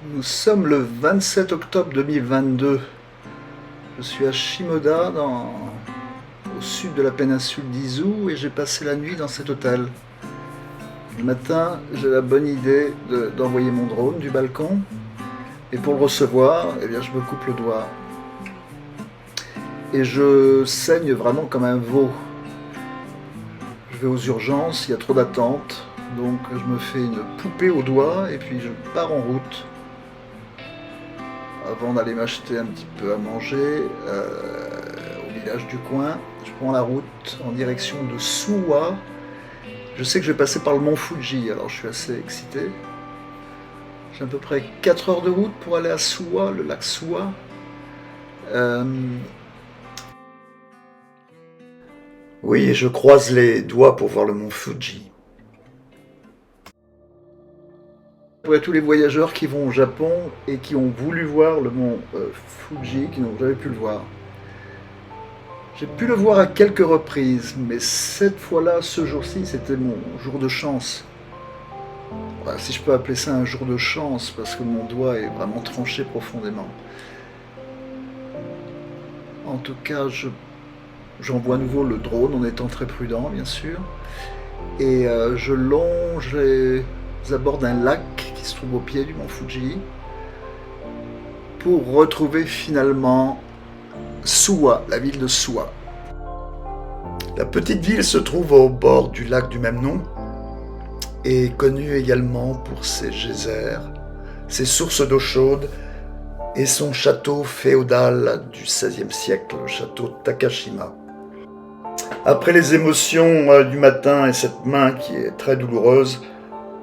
Nous sommes le 27 octobre 2022. Je suis à Shimoda, au sud de la péninsule d'Izu, et j'ai passé la nuit dans cet hôtel. Le matin, j'ai la bonne idée d'envoyer mon drone du balcon, et pour le recevoir, eh bien, je me coupe le doigt. Et je saigne vraiment comme un veau. Je vais aux urgences, il y a trop d'attente, donc je me fais une poupée au doigt, et puis je pars en route. Avant d'aller m'acheter un petit peu à manger au village du coin, je prends la route en direction de Suwa. Je sais que je vais passer par le mont Fuji, alors je suis assez excité. J'ai à peu près 4 heures de route pour aller à Suwa, le lac Suwa. Oui, et je croise les doigts pour voir le mont Fuji. Pour tous les voyageurs qui vont au Japon et qui ont voulu voir le mont Fuji, qui n'ont jamais pu le voir. J'ai pu le voir à quelques reprises, mais cette fois-là, ce jour-ci, c'était mon jour de chance. Voilà, si je peux appeler ça un jour de chance, parce que mon doigt est vraiment tranché profondément. En tout cas, j'envoie à nouveau le drone en étant très prudent, bien sûr. Et je longe les abords d'un lac qui se trouve au pied du mont Fuji pour retrouver finalement Suwa, la ville de Suwa. La petite ville se trouve au bord du lac du même nom et est connue également pour ses geysers, ses sources d'eau chaude et son château féodal du XVIe siècle, le château Takashima. Après les émotions du matin et cette main qui est très douloureuse,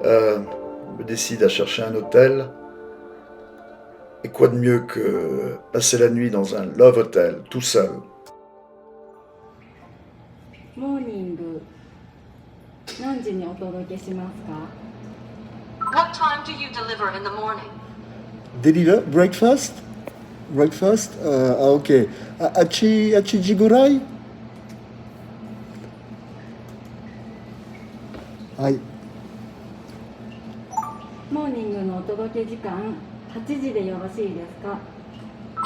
je me décide à chercher un hôtel. Et quoi de mieux que passer la nuit dans un love hotel, tout seul. Morning. 何時にお届けしますか? What time do you deliver in the morning? Deliver breakfast? Breakfast? Ok. Achijigurai? Aïe. モーニングのお届け時間8時でよろしいですか?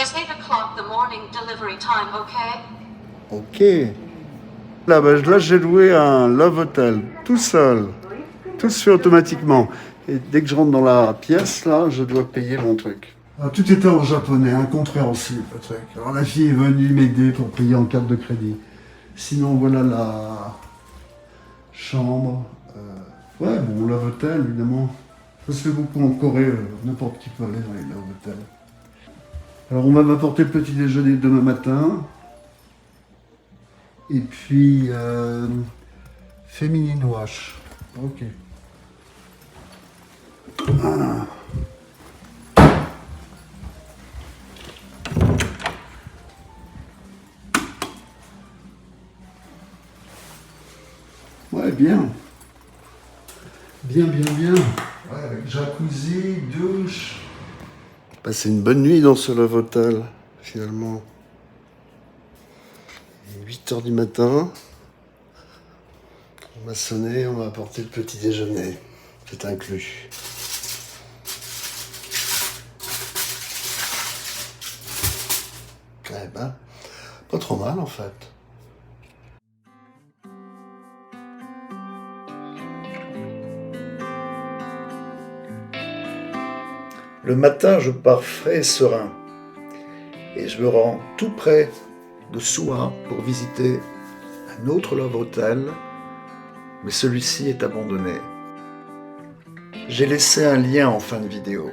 Is 8 o'clock the morning delivery time okay? Ok. Là, j'ai loué un Love Hotel, tout seul. Tout se fait automatiquement. Et dès que je rentre dans la pièce, là, je dois payer mon truc. Alors, tout était en japonais, incompréhensible, le truc. Alors la fille est venue m'aider pour payer en carte de crédit. Sinon, voilà la chambre. Ouais, bon, Love Hotel, évidemment. Ça se fait beaucoup en Corée, n'importe qui peut aller dans les Love Hotels. Alors, on va m'apporter le petit déjeuner demain matin. Et puis, féminine wash. Ok. Ah. Ouais, bien. Bien. Ouais, avec jacuzzi, douche. Passer une bonne nuit dans ce Love Hotel, finalement. 8 h du matin, on m'a sonné, on m'a apporté le petit déjeuner, c'est inclus. Eh ben, pas trop mal en fait. Le matin, je pars frais et serein, et je me rends tout près de Suwa pour visiter un autre Love Hotel, mais celui-ci est abandonné. J'ai laissé un lien en fin de vidéo.